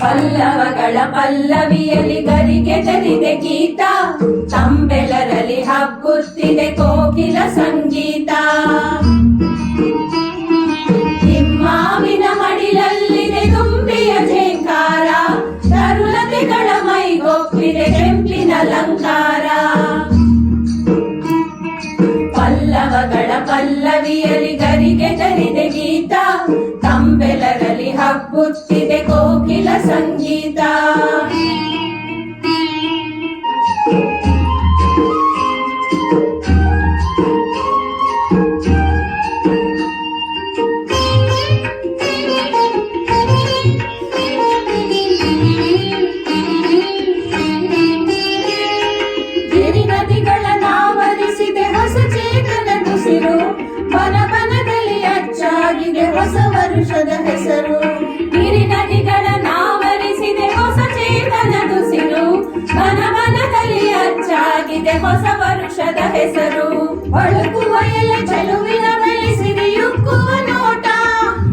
ಪಲ್ಲವಗಳ ಪಲ್ಲವಿಯಲ್ಲಿ ಗರಿಗೆ ತೆರಿದೆ ಗೀತ, ತಂಬೆಲರಲ್ಲಿ ಹಬ್ಬುತ್ತಿದೆ ಕೋಕಿಲ ಸಂಗೀತ. ಹಿಮ್ಮಾವಿನ ಮಡಿಲಲ್ಲಿದೆ ತುಂಬಿಯ ಝೇಂಕಾರ, ತರುಲತೆಗಳ ಮೈಗೊಪ್ಪಿದೆ ಕೆಂಪಿನ ಅಲಂಕಾರ. ಪಲ್ಲವಗಳ ಪಲ್ಲವಿಯಲ್ಲಿ ಗರಿಗೆ ತೆರಿದೆ ಗೀತ, ತಂಬೆಲರಲ್ಲಿ ಹಬ್ಬುತ್ತಿದೆ ಕೋಕಿಲ ಸಂಗೀತ. ಗಿರಿ ನದಿಗಳನ್ನಾವರಿಸಿದೆ ಹೊಸ ಚೇತನದುಸಿರು, ಬನ ಬನದಲ್ಲಿ ಅಚ್ಚಾಗಿದೆ ಹೊಸ ವರುಷದ ಹೆಸರು. ಗಿರಿ ನದಿಗಳನ್ನಾವರಿಸಿದೆ ಹೊಸ ಚೇತನದುಸಿರು, ಬನ ಬನದಲ್ಲಿ ಅಚ್ಚಾಗಿದೆ ಹೊಸ ವರುಷದ ಹೆಸರು. ಬಳುಕುವ ಎಲೆ ಚೆಲುವಿನ ಬಲೆ ಸಿರಿಯುಕ್ಕುವ ನೋಟ,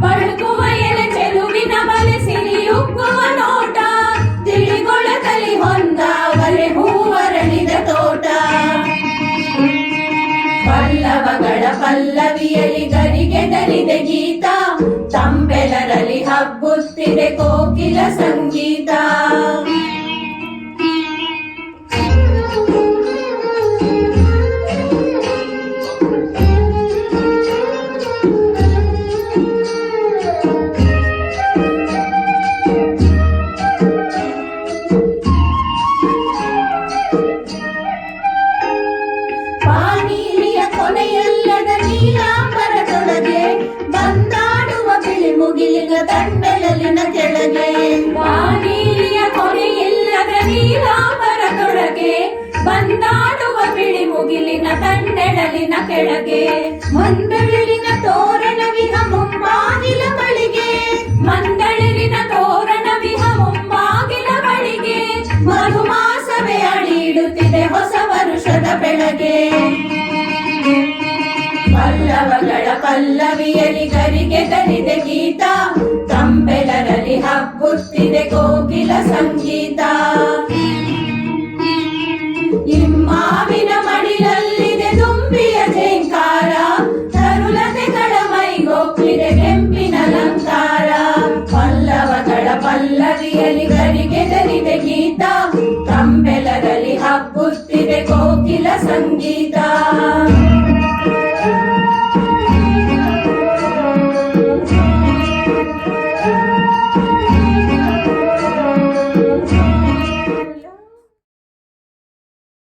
ಬಳುಕುವ ಎಲೆ ಚೆಲುವಿನ ಬಲೆ ಸಿರಿಯುಕ್ಕುವ ನೋಟ. ತಿಳಿಗೊಳಕಲಿ ಹೊಂದಾವರೆ ಹೂವರಳಿದ ತೋಟ. ಪಲ್ಲವಗಳ ಪಲ್ಲವಿಯಲ್ಲಿ ಗರಿಗೆ ದರಿದೆ ಗೀತ, ತಂಬೆಲರಲ್ಲಿ ಹಬ್ಬುತ್ತಿದೆ ಕೋಕಿಲ ಸಂಗೀತ. ಪಾನೀಯ ಕೊನೆಯಲ್ಲದ ನೀಲಾಂಬರದೊಳಗೆ ಬಂದಾಡುವ ಬಿಳಿ ಮುಗಿಲಿನ ತಂಬೆಲಲಿನ ಕೆಳಗೆ. ಪಾನೀಯ ಕೊನೆಯಿಲ್ಲದ ನೀಲಾಂಬರದೊಳಗೆ ಬಂದಾಡುವ ಬಿಳಿ ಮುಗಿಲಿನ ತಂಡೆಡಲಿನ ಕೆಳಗೆ. ಮಂದಳಿರಿನ ತೋರಣವಿಹ ಮುಂಬಾಗಿಲ ಬಳಿಗೆ, ಮಂದಳಿರಿನ ತೋರಣವಿಹ ಮುಂಬಾಗಿಲ ಬಳಿಗೆ. ಮಧುಮಾಸವೇ ಅಡಿಯಿಡುತ್ತಿದೆ ಹೊಸ ವರುಷದ ಬೆಳಗ್ಗೆ. ಪಲ್ಲವಗಳ ಪಲ್ಲವಿಯಲ್ಲಿ ಗರಿಗೆ ದರಿದೆ ಗೀತ, ತಂಬೆಲರಲ್ಲಿ ಹಬ್ಬುತ್ತಿದೆ ಕೋಕಿಲ ಸಂಗೀತ.